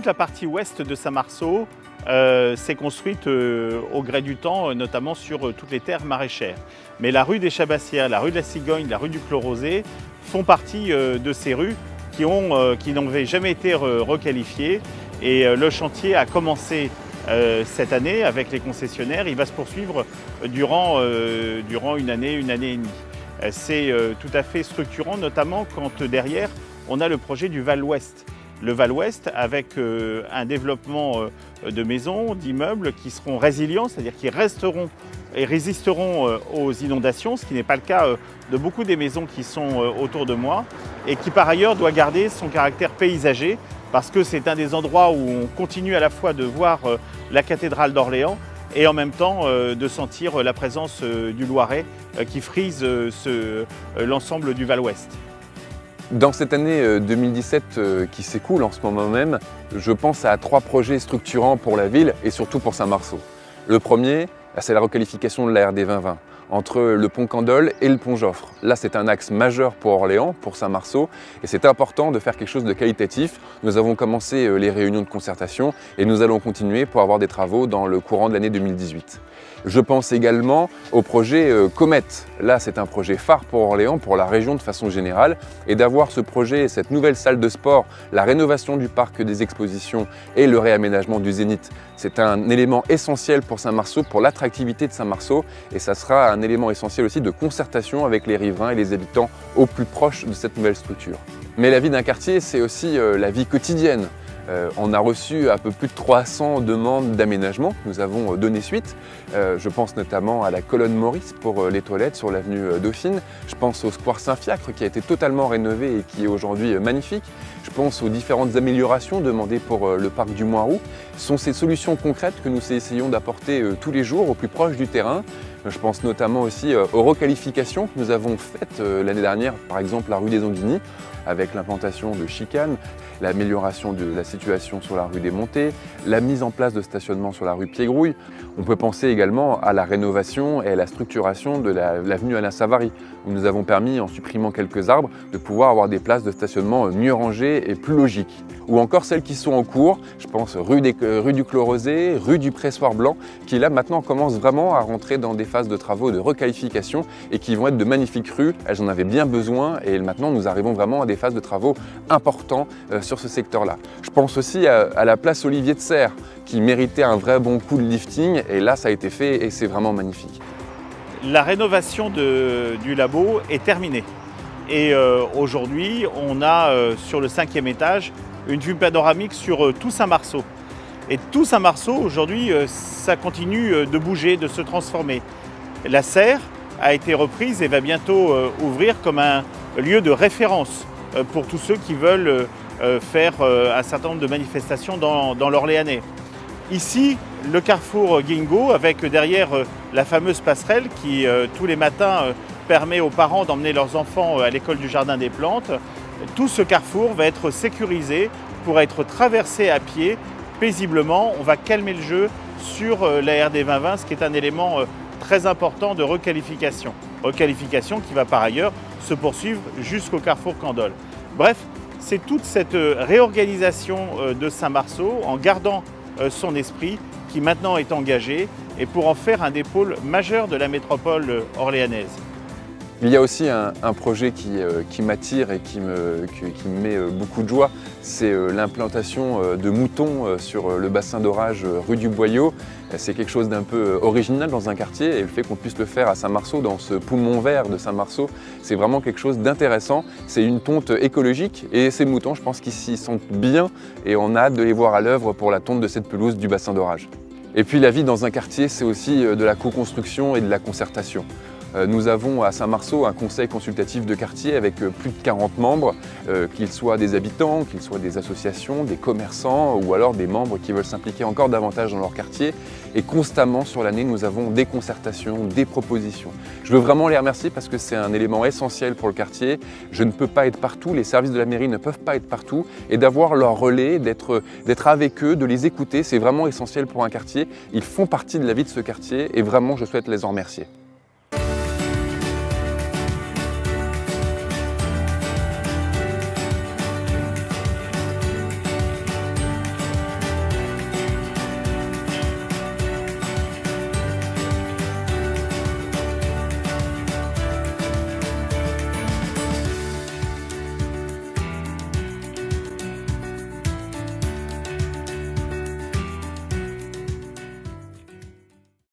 toute la partie ouest de Saint-Marceau s'est construite au gré du temps, notamment sur toutes les terres maraîchères. Mais la rue des Chabassières, la rue de la Cigogne, la rue du Clos Rosé font partie de ces rues qui n'avaient jamais été requalifiées. Et le chantier a commencé cette année avec les concessionnaires. Il va se poursuivre durant une année et demie. C'est tout à fait structurant, notamment quand derrière on a le projet du Val-Ouest. Le Val-Ouest avec un développement de maisons, d'immeubles qui seront résilients, c'est-à-dire qui resteront et résisteront aux inondations, ce qui n'est pas le cas de beaucoup des maisons qui sont autour de moi, et qui par ailleurs doit garder son caractère paysager, parce que c'est un des endroits où on continue à la fois de voir la cathédrale d'Orléans et en même temps de sentir la présence du Loiret qui frise l'ensemble du Val-Ouest. Dans cette année 2017 qui s'écoule en ce moment même, je pense à 3 projets structurants pour la ville et surtout pour Saint-Marceau. Le premier, c'est la requalification de la RD 2020 entre le pont Candolle et le pont Joffre. Là, c'est un axe majeur pour Orléans, pour Saint-Marceau, et c'est important de faire quelque chose de qualitatif. Nous avons commencé les réunions de concertation et nous allons continuer pour avoir des travaux dans le courant de l'année 2018. Je pense également au projet Comet. Là, c'est un projet phare pour Orléans, pour la région de façon générale. Et d'avoir ce projet, cette nouvelle salle de sport, la rénovation du parc des expositions et le réaménagement du Zénith, c'est un élément essentiel pour Saint-Marceau, pour l'attractivité de Saint-Marceau. Et ça sera un élément essentiel aussi de concertation avec les riverains et les habitants au plus proche de cette nouvelle structure. Mais la vie d'un quartier, c'est aussi la vie quotidienne. On a reçu un peu plus de 300 demandes d'aménagement. Nous avons donné suite. Je pense notamment à la colonne Maurice pour les toilettes sur l'avenue Dauphine. Je pense au square Saint-Fiacre qui a été totalement rénové et qui est aujourd'hui magnifique. Je pense aux différentes améliorations demandées pour le parc du Moiroux. Ce sont ces solutions concrètes que nous essayons d'apporter tous les jours au plus proche du terrain. Je pense notamment aussi aux requalifications que nous avons faites l'année dernière, par exemple la rue des Anguigny, avec l'implantation de chicanes, l'amélioration de la situation sur la rue des Montées, la mise en place de stationnement sur la rue Piégrouille. On peut penser également à la rénovation et à la structuration de l'avenue Alain Savary, où nous avons permis, en supprimant quelques arbres, de pouvoir avoir des places de stationnement mieux rangées et plus logiques. Ou encore celles qui sont en cours, je pense rue du Clos Rosé, rue du Pressoir Blanc, qui là maintenant commencent vraiment à rentrer dans des phases de travaux de requalification et qui vont être de magnifiques rues. Elles en avaient bien besoin et maintenant nous arrivons vraiment à des phases de travaux importants sur ce secteur-là. Je pense aussi à la place Olivier de Serres qui méritait un vrai bon coup de lifting et là ça a été fait et c'est vraiment magnifique. La rénovation du labo est terminée et aujourd'hui on a sur le 5e étage une vue panoramique sur tout Saint-Marceau. Et tout Saint-Marceau aujourd'hui ça continue de bouger, de se transformer. La serre a été reprise et va bientôt ouvrir comme un lieu de référence pour tous ceux qui veulent faire un certain nombre de manifestations dans l'Orléanais. Ici, le carrefour Guingo, avec derrière la fameuse passerelle qui, tous les matins, permet aux parents d'emmener leurs enfants à l'école du Jardin des Plantes. Tout ce carrefour va être sécurisé pour être traversé à pied paisiblement. On va calmer le jeu sur la RD 2020, ce qui est un élément très important de requalification. Requalification qui va par ailleurs se poursuivre jusqu'au carrefour Candolle. Bref, c'est toute cette réorganisation de Saint-Marceau en gardant son esprit qui maintenant est engagé et pour en faire un des pôles majeurs de la métropole orléanaise. Il y a aussi un projet qui m'attire et qui me met beaucoup de joie, c'est l'implantation de moutons sur le bassin d'orage rue du Boyau. C'est quelque chose d'un peu original dans un quartier et le fait qu'on puisse le faire à Saint-Marceau, dans ce poumon vert de Saint-Marceau, c'est vraiment quelque chose d'intéressant. C'est une tonte écologique et ces moutons, je pense qu'ils s'y sentent bien et on a hâte de les voir à l'œuvre pour la tonte de cette pelouse du bassin d'orage. Et puis la vie dans un quartier, c'est aussi de la co-construction et de la concertation. Nous avons à Saint-Marceau un conseil consultatif de quartier avec plus de 40 membres, qu'ils soient des habitants, qu'ils soient des associations, des commerçants ou alors des membres qui veulent s'impliquer encore davantage dans leur quartier. Et constamment sur l'année, nous avons des concertations, des propositions. Je veux vraiment les remercier parce que c'est un élément essentiel pour le quartier. Je ne peux pas être partout, les services de la mairie ne peuvent pas être partout et d'avoir leur relais, d'être avec eux, de les écouter, c'est vraiment essentiel pour un quartier. Ils font partie de la vie de ce quartier et vraiment je souhaite les en remercier.